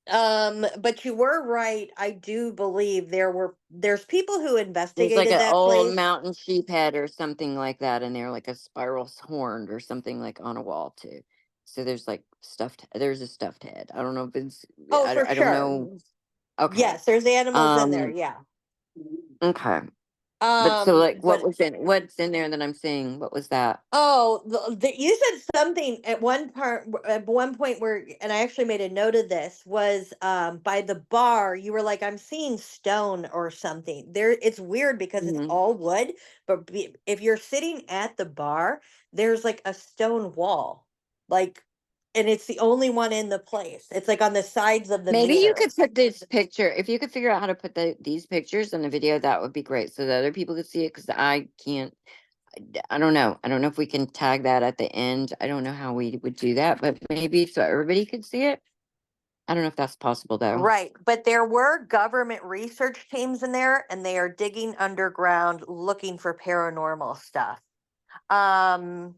But you were right. I do believe there's people who There's like investigated an that old place. mountain sheep head or something like that in there, like a spiral horned or something like on a wall too. So there's like there's a stuffed head. I don't know if it's, Oh, for I don't sure. know. Okay. Yes, there's animals in there. Um, Yeah. okay. But so like But what's in there that I'm seeing? What was that? oh, you said something at at one point where, and I actually made a note of this was by the bar. You were like, I'm seeing stone or something. There, it's weird because it's Hmm. all wood, but if you're sitting at the bar, there's like a stone wall, like, and it's the only one in the place. It's like on the sides of the Maybe you could mirrors. put this picture, if you could figure out how to put these pictures in the video, that would be great so that other people could see it because I can't. I don't know. I don't know if we can tag that at the end. I don't know how we would do that, but maybe so everybody could see it. I don't know if that's possible though. Right, but there were government research teams in there, and they are digging underground looking for paranormal stuff. Um,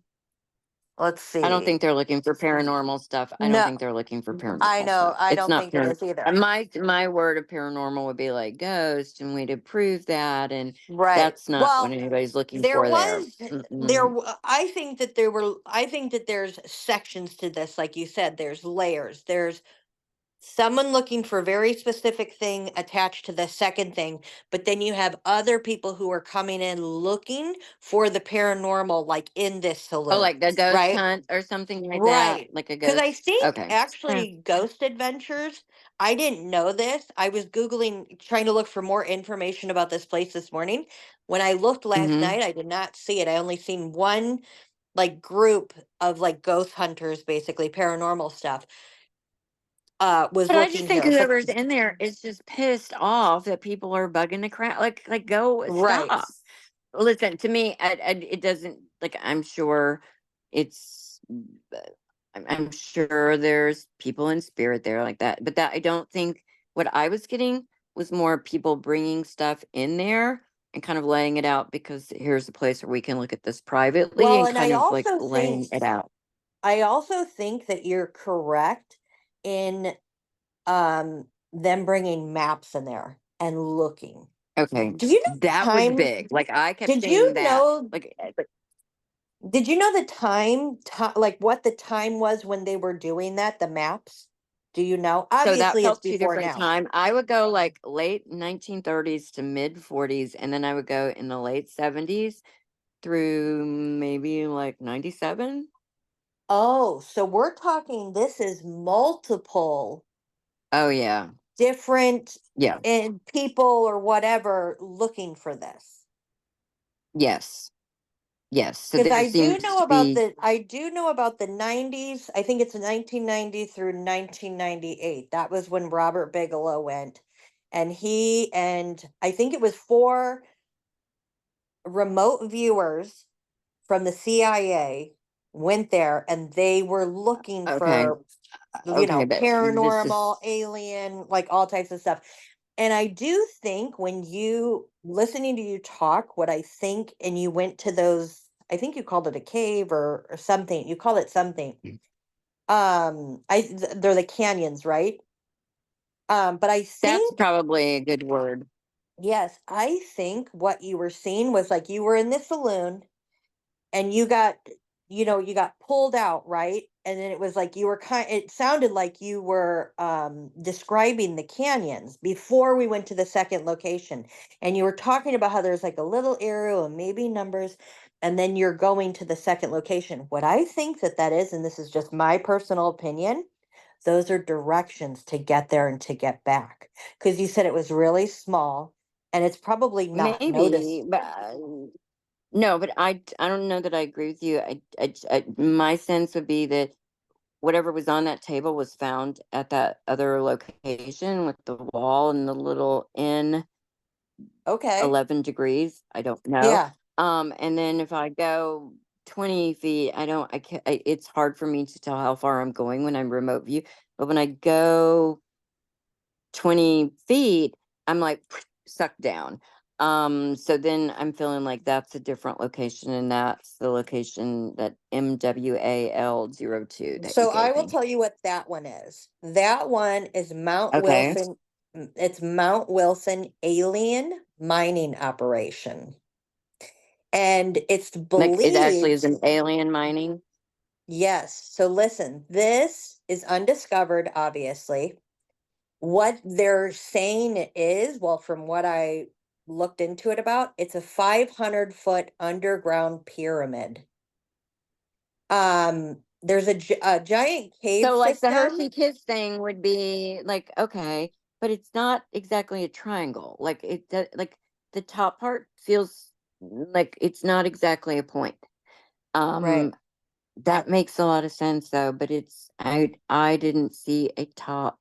let's I don't see. think they're looking for paranormal stuff. I don't No, think they're looking for I paranormal know. stuff. I It's don't not think it paranormal. is either. My word of paranormal would be like ghost, and we'd prove that, and Right. that's not what Well, anybody's looking there for there. was Mm-mm. I think that I think that there's sections to this, like you said. There's layers. There's someone looking for a very specific thing attached to the second thing, but then you have other people who are coming in looking for the paranormal, like in this Oh, saloon, like the ghost right? hunt or something like that, Right. like a Because I ghost. think Okay. Yeah. actually Ghost Adventures, I didn't know this. I was Googling, trying to look for more information about this place this morning. When I looked last Mm-hmm. night, I did not see it. I only seen one. like group of like ghost hunters, basically paranormal stuff, was But I just looking think here. But whoever's in there is just pissed off that people are bugging the crap. Like, go right. stop. Listen to me. It doesn't, like, I'm sure it's. I'm sure there's people in spirit there like that, but that I don't think what I was getting was more people bringing stuff in there and kind of laying it out because here's a place where we can look at this privately Well, and and kind of like laying it out. I also think that you're correct in them bringing maps in there and looking. Okay, Do you know the that was time? big. Like I kept Did seeing you that. know Like did you know the like what the time was when they were doing that, the maps? Do you know? so that Obviously it's felt two before different now. time. I would go like late 1930s to mid 40s, and then I would go in the late 70s through maybe like 97. Oh, so we're talking this is multiple Oh yeah. different Yeah. and people or whatever looking for this. Yes. Yes. So Because there seems to be I do know about the 90s. I think it's 1990 through 1998. That was when Robert Bigelow went. And he and I think it was four remote viewers from the CIA went there and they were looking okay. for, Okay, but this paranormal, is alien, like all types of stuff. And I do think when you listening to you talk, what I think, and you went to those, I think you called it a cave or something. You called it something. They're the canyons, right? But I that's think, probably a good word. yes, I think what you were seeing was like you were in the saloon and you got pulled out, right? And then it was like you were it sounded like you were describing the canyons before we went to the second location, and you were talking about how there's like a little arrow and maybe numbers, and then you're going to the second location. What I think that is, and this is just my personal opinion, those are directions to get there and to get back, because you said it was really small and it's probably not Maybe, noticed. but no, but I don't know that I agree with you. My sense would be that whatever was on that table was found at that other location with the wall and the little inn Okay. 11 degrees. I don't know. Yeah. And then if I go 20 feet, I can't, it's hard for me to tell how far I'm going when I'm remote view. But when I go 20 feet, I'm like sucked down. So then I'm feeling like that's a different location, and that's the location that MWAL02 that you So I gave will me. tell you what that one is. That one is Mount Okay. Wilson. It's Mount Wilson Alien Mining Operation. And it's Like it actually is believed, an alien mining. yes. So listen, this is undiscovered, obviously. What they're saying it is, well, from what I looked into it about, it's a 500-foot underground pyramid. There's a giant cave So like the system. Hershey Kiss thing would be like, okay, but it's not exactly a triangle. Like like the top part feels like it's not exactly a point. Right. Um, that makes a lot of sense though, but I didn't see a top.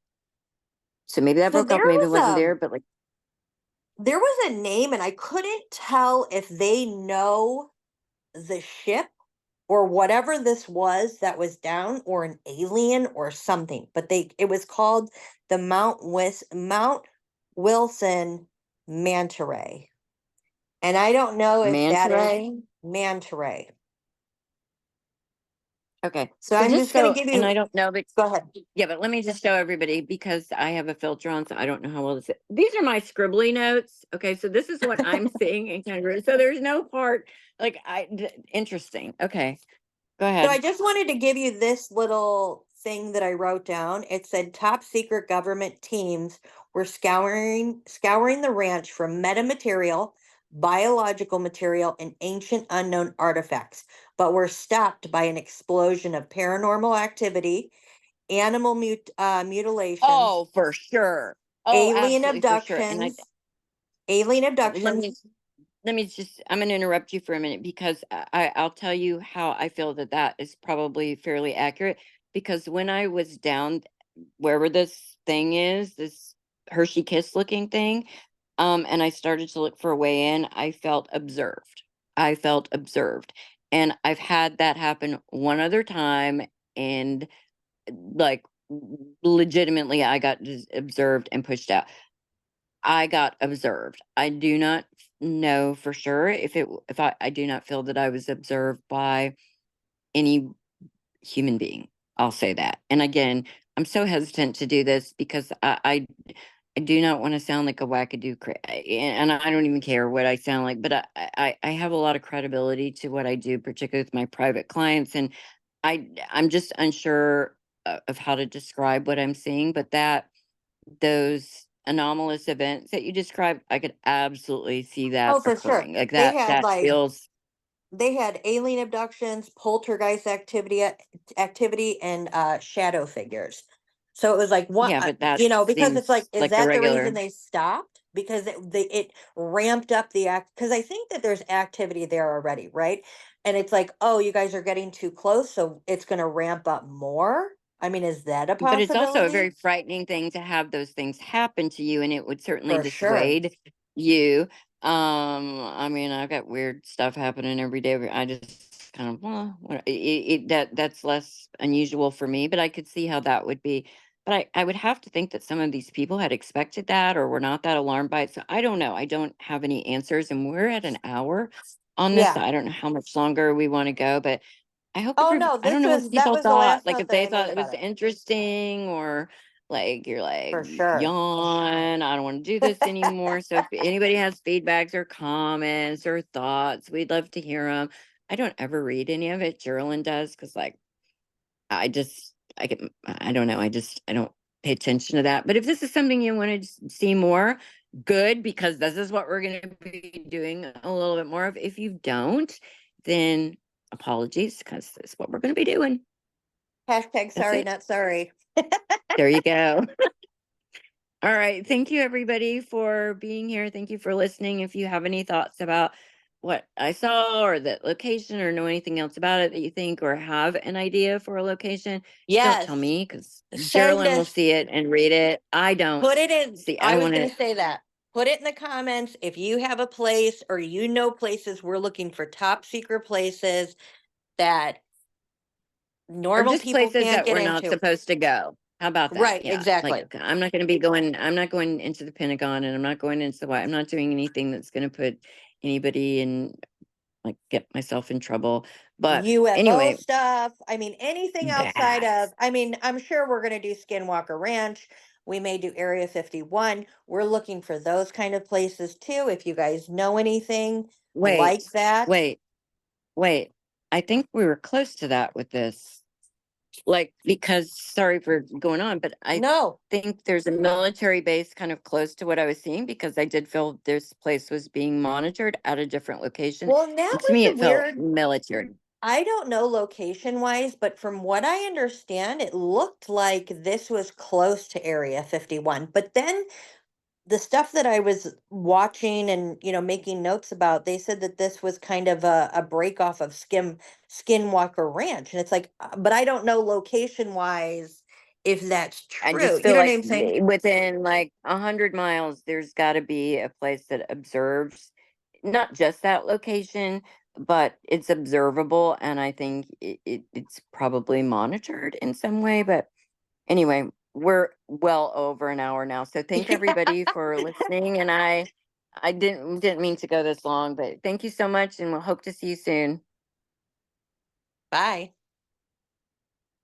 So maybe that So broke up, maybe it wasn't there, but like there was a name and I couldn't tell if they know the ship or whatever this was that was down, or an alien or something. But it was called the Mount Wilson Manta Ray. And I don't know if manta that is ray. manta ray. Okay. So So I'm just just gonna so, give and I you, don't know, but go ahead. yeah, but let me just show everybody because I have a filter on, so I don't know how well this is. These are my scribbly notes. Okay, so this is what I'm seeing in Congress. So there's no part like interesting. Okay, go So I ahead. just wanted to give you this little thing that I wrote down. It said top secret government teams were scouring the ranch for metamaterial, biological material, and ancient unknown artifacts, but were stopped by an explosion of paranormal activity, animal mutilations, Oh, for sure. Oh, alien absolutely for sure. And abductions, alien let me abductions, I'm going to interrupt you for a minute because I'll tell you how I feel that that is probably fairly accurate. Because when I was down wherever this thing is, this Hershey Kiss looking thing, and I started to look for a way in, I felt observed. I felt observed. And I've had that happen one other time, and like legitimately, I got observed and pushed out. I got observed. I do not know for sure if I do not feel that I was observed by any human being. I'll say that. And again, I'm so hesitant to do this because I do not want to sound like a wackadoo, and I don't even care what I sound like. But I have a lot of credibility to what I do, particularly with my private clients, and I'm just unsure of how to describe what I'm seeing. But those anomalous events that you described, I could absolutely see that Oh, for sure. occurring. Like They that had that like feels. they had alien abductions, poltergeist activity, and shadow figures. So it was like one, Yeah, but that because it's like, seems is like a that the reason regular. they stopped? Because it ramped up the act. Because I think that there's activity there already, right? And it's like, oh, you guys are getting too close, so it's going to ramp up more. I mean, is that a But it's also a very possibility? frightening thing to have those things happen to you, and it would certainly For sure. dissuade you. I mean, I've got weird stuff happening every day. I just kind of, well, that's less unusual for me, but I could see how that would be. But I would have to think that some of these people had expected that or were not that alarmed by it. So I don't know. I don't have any answers, and we're at an hour on this. So Yeah. I don't know how much longer we want to go, but Oh no, I don't know what that people was the thought, last like, note if that they I made thought it about was it. interesting or, like, you're like, For sure. "Yawn, I don't wanna do this anymore." So if anybody has feedbacks or comments or thoughts, we'd love to hear them. I don't ever read any of it, Geraldine does, because like, I get I don't know, I don't pay attention to that, but if this is something you wanna see more, good, because this is what we're gonna be doing a little bit more of. If you don't, then apologies, because that's what we're gonna be doing. Hashtag That's sorry, it. not sorry. There you go. All right. Thank you, everybody, for being here. Thank you for listening. If you have any thoughts about what I saw or the location or know anything else about it that you think or have an idea for a location, don't tell Yes. me because Send Geraldine will us, see it and read it. I don't put it in. see, I I don't was want going to. to say that. Put it in the comments if you have a place or places. We're looking for top secret places that Or normal just people places can't that get we're not into. supposed to go. How about that? Right, Yeah. exactly. Like I'm not going into the Pentagon, and I'm not going into the White. I'm not doing anything that's going to put anybody in, like, get myself in trouble. But UFO anyway, stuff. I mean, anything outside that of, I mean, I'm sure we're going to do Skinwalker Ranch. We may do Area 51. We're looking for those kind of places too. If you guys know anything wait, like that, wait, wait. I think we were close to that with this. Like, because sorry for going on, but I no. think there's a military base kind of close to what I was seeing because I did feel this place was being monitored at a different location. Well, that And to was me, the it felt weird. military. I don't know location wise, but from what I understand, it looked like this was close to Area 51. But then the stuff that I was watching and making notes about, they said that this was kind of a break off of Skinwalker Ranch, and it's like, but I don't know location wise if that's I true. just You feel know what like I'm saying? within like 100 miles, there's got to be a place that observes not just that location, but it's observable. And I think it's probably monitored in some way. But anyway, we're well over an hour now. So thank Yeah. everybody for listening. And I didn't mean to go this long, but thank you so much. And we'll hope to see you soon. Bye.